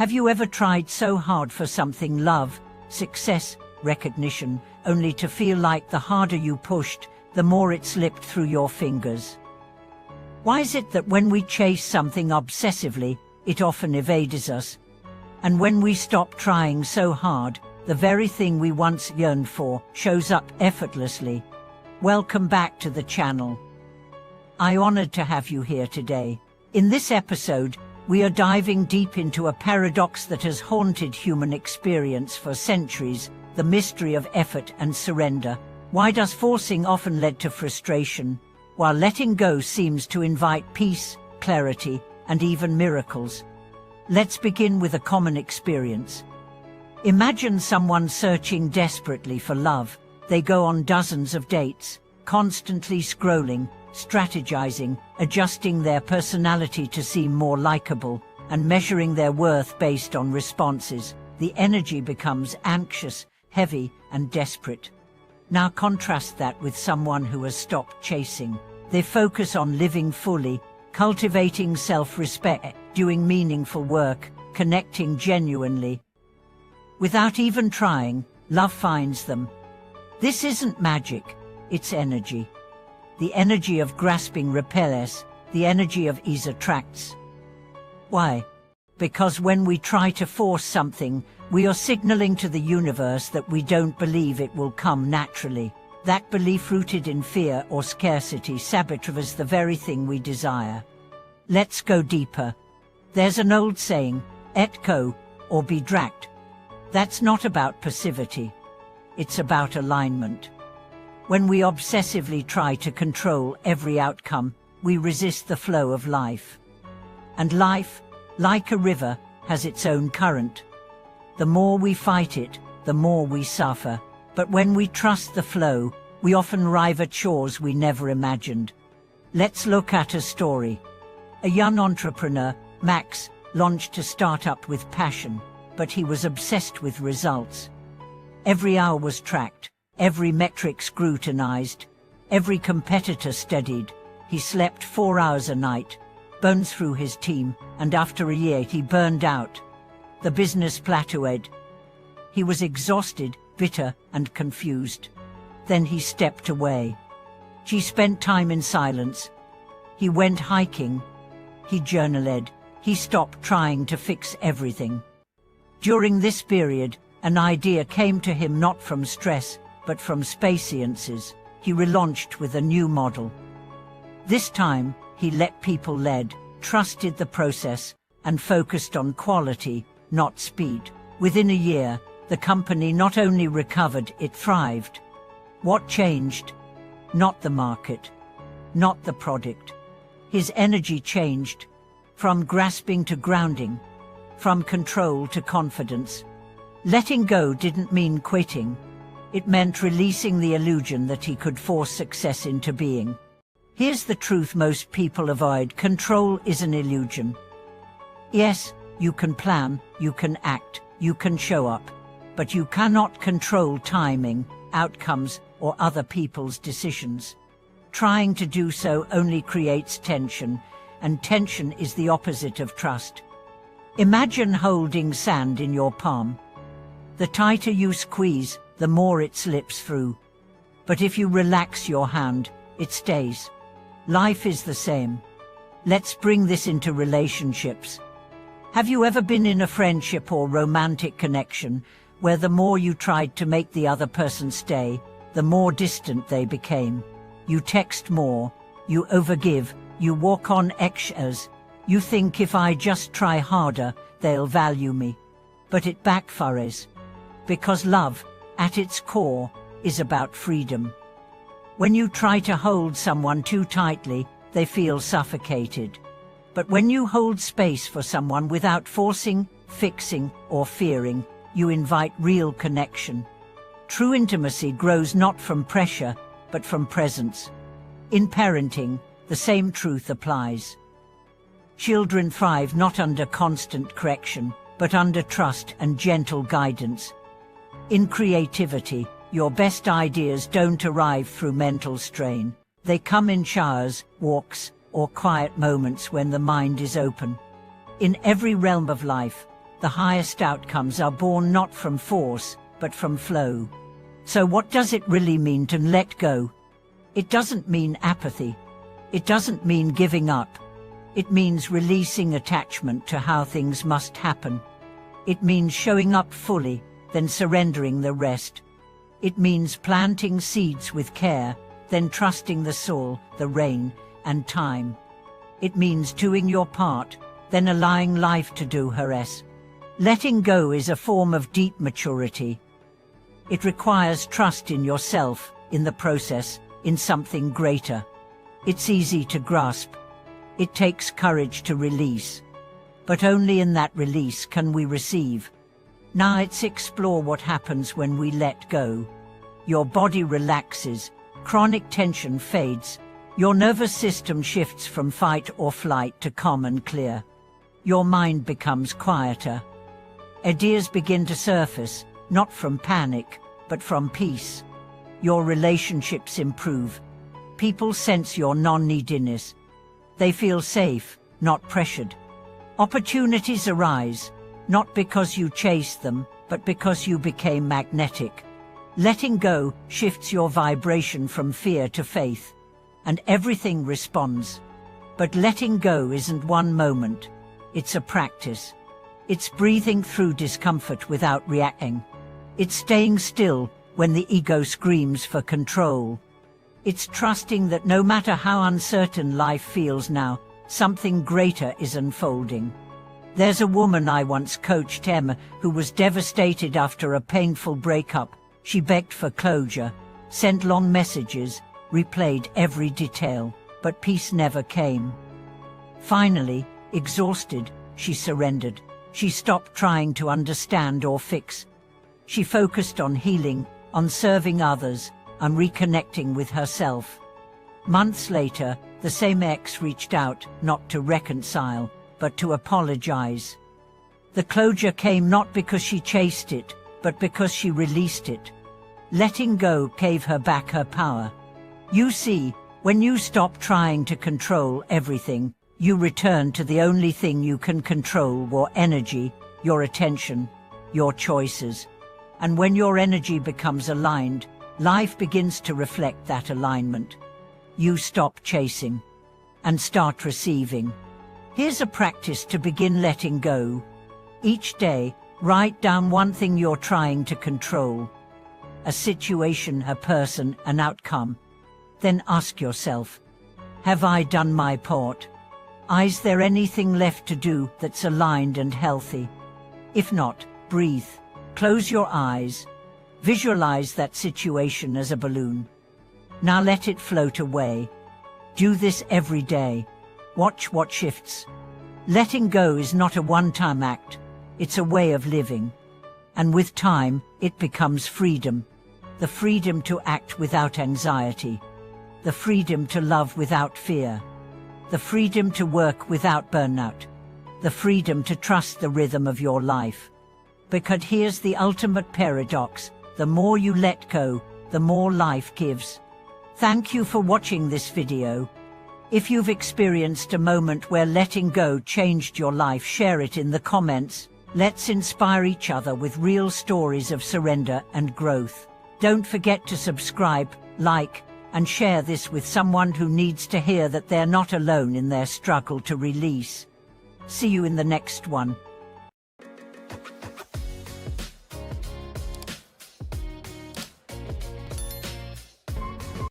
Have you ever tried so hard for something, love, success, recognition, only to feel like the harder you pushed, the more it slipped through your fingers? Why is it that when we chase something obsessively, it often evades us? And when we stop trying so hard, the very thing we once yearned for shows up effortlessly? Welcome back to the channel. I'm honored to have you here today. In this episode, we are diving deep into a paradox that has haunted human experience for centuries, the mystery of effort and surrender. Why does forcing often lead to frustration, while letting go seems to invite peace, clarity, and even miracles? Let's begin with a common experience. Imagine someone searching desperately for love. They go on dozens of dates, constantly scrolling, strategizing, adjusting their personality to seem more likable, and measuring their worth based on responses. The energy becomes anxious, heavy, and desperate. Now contrast that with someone who has stopped chasing. They focus on living fully, cultivating self-respect, doing meaningful work, connecting genuinely. Without even trying, love finds them. This isn't magic, it's energy. The energy of grasping repels, the energy of ease attracts. Why? Because when we try to force something, we are signaling to the universe that we don't believe it will come naturally. That belief, rooted in fear or scarcity, sabotages the very thing we desire. Let's go deeper. There's an old saying, let go, or be dragged. That's not about passivity. It's about alignment. When we obsessively try to control every outcome, we resist the flow of life. And life, like a river, has its own current. The more we fight it, the more we suffer. But when we trust the flow, we often arrive at shores we never imagined. Let's look at a story. A young entrepreneur, Max, launched a startup with passion, but he was obsessed with results. Every hour was tracked. Every metric scrutinized, every competitor studied. He slept 4 hours a night, burned through his team, and after a year he burned out. The business plateaued. He was exhausted, bitter, and confused. Then he stepped away. He spent time in silence. He went hiking. He journaled. He stopped trying to fix everything. During this period, an idea came to him, not from stress, but from spaciences. He relaunched with a new model. This time, he let people lead, trusted the process, and focused on quality, not speed. Within a year, the company not only recovered, it thrived. What changed? Not the market, not the product. His energy changed, from grasping to grounding, from control to confidence. Letting go didn't mean quitting. It meant releasing the illusion that he could force success into being. Here's the truth most people avoid: control is an illusion. Yes, you can plan, you can act, you can show up, but you cannot control timing, outcomes, or other people's decisions. Trying to do so only creates tension, and tension is the opposite of trust. Imagine holding sand in your palm. The tighter you squeeze, the more it slips through. But if you relax your hand, it stays. Life is the same. Let's bring this into relationships. Have you ever been in a friendship or romantic connection where the more you tried to make the other person stay, the more distant they became? You text more, you overgive, you walk on eggshells. You think, if I just try harder, they'll value me. But it backfires. Because love, at its core, is about freedom. When you try to hold someone too tightly, they feel suffocated. But when you hold space for someone without forcing, fixing, or fearing, you invite real connection. True intimacy grows not from pressure, but from presence. In parenting, the same truth applies. Children thrive not under constant correction, but under trust and gentle guidance. In creativity, your best ideas don't arrive through mental strain. They come in showers, walks, or quiet moments when the mind is open. In every realm of life, The highest outcomes are born not from force, but from flow. So what does it really mean to let go? It doesn't mean apathy. It doesn't mean giving up. It means releasing attachment to how things must happen. It means showing up fully, then surrendering the rest. It means planting seeds with care, then trusting the soil, the rain, and time. It means doing your part, then allowing life to do hers. Letting go is a form of deep maturity. It requires trust in yourself, in the process, in something greater. It's easy to grasp. It takes courage to release. But only in that release can we receive. Now let's explore what happens when we let go. Your body relaxes, chronic tension fades, your nervous system shifts from fight or flight to calm and clear. Your mind becomes quieter. Ideas begin to surface, not from panic, but from peace. Your relationships improve. People sense your non-neediness. They feel safe, not pressured. Opportunities arise, not because you chased them, but because you became magnetic. Letting go shifts your vibration from fear to faith, and everything responds. But letting go isn't one moment. It's a practice. It's breathing through discomfort without reacting. It's staying still when the ego screams for control. It's trusting that no matter how uncertain life feels now, something greater is unfolding. There's a woman I once coached, Emma, who was devastated after a painful breakup. She begged for closure, sent long messages, replayed every detail, but peace never came. Finally, exhausted, she surrendered. She stopped trying to understand or fix. She focused on healing, on serving others, and reconnecting with herself. Months later, the same ex reached out, not to reconcile, but to apologize. The closure came not because she chased it, but because she released it. Letting go gave her back her power. You see, when you stop trying to control everything, you return to the only thing you can control: your energy, your attention, your choices. And when your energy becomes aligned, life begins to reflect that alignment. You stop chasing and start receiving. Here's a practice to begin letting go. Each day, write down one thing you're trying to control. A situation, a person, an outcome. Then ask yourself, have I done my part? Is there anything left to do that's aligned and healthy? If not, breathe. Close your eyes. Visualize that situation as a balloon. Now let it float away. Do this every day. Watch what shifts. Letting go is not a one-time act. It's a way of living. And with time, it becomes freedom. The freedom to act without anxiety. The freedom to love without fear. The freedom to work without burnout. The freedom to trust the rhythm of your life. Because here's the ultimate paradox: the more you let go, the more life gives. Thank you for watching this video. If you've experienced a moment where letting go changed your life, share it in the comments. Let's inspire each other with real stories of surrender and growth. Don't forget to subscribe, like, and share this with someone who needs to hear that they're not alone in their struggle to release. See you in the next one.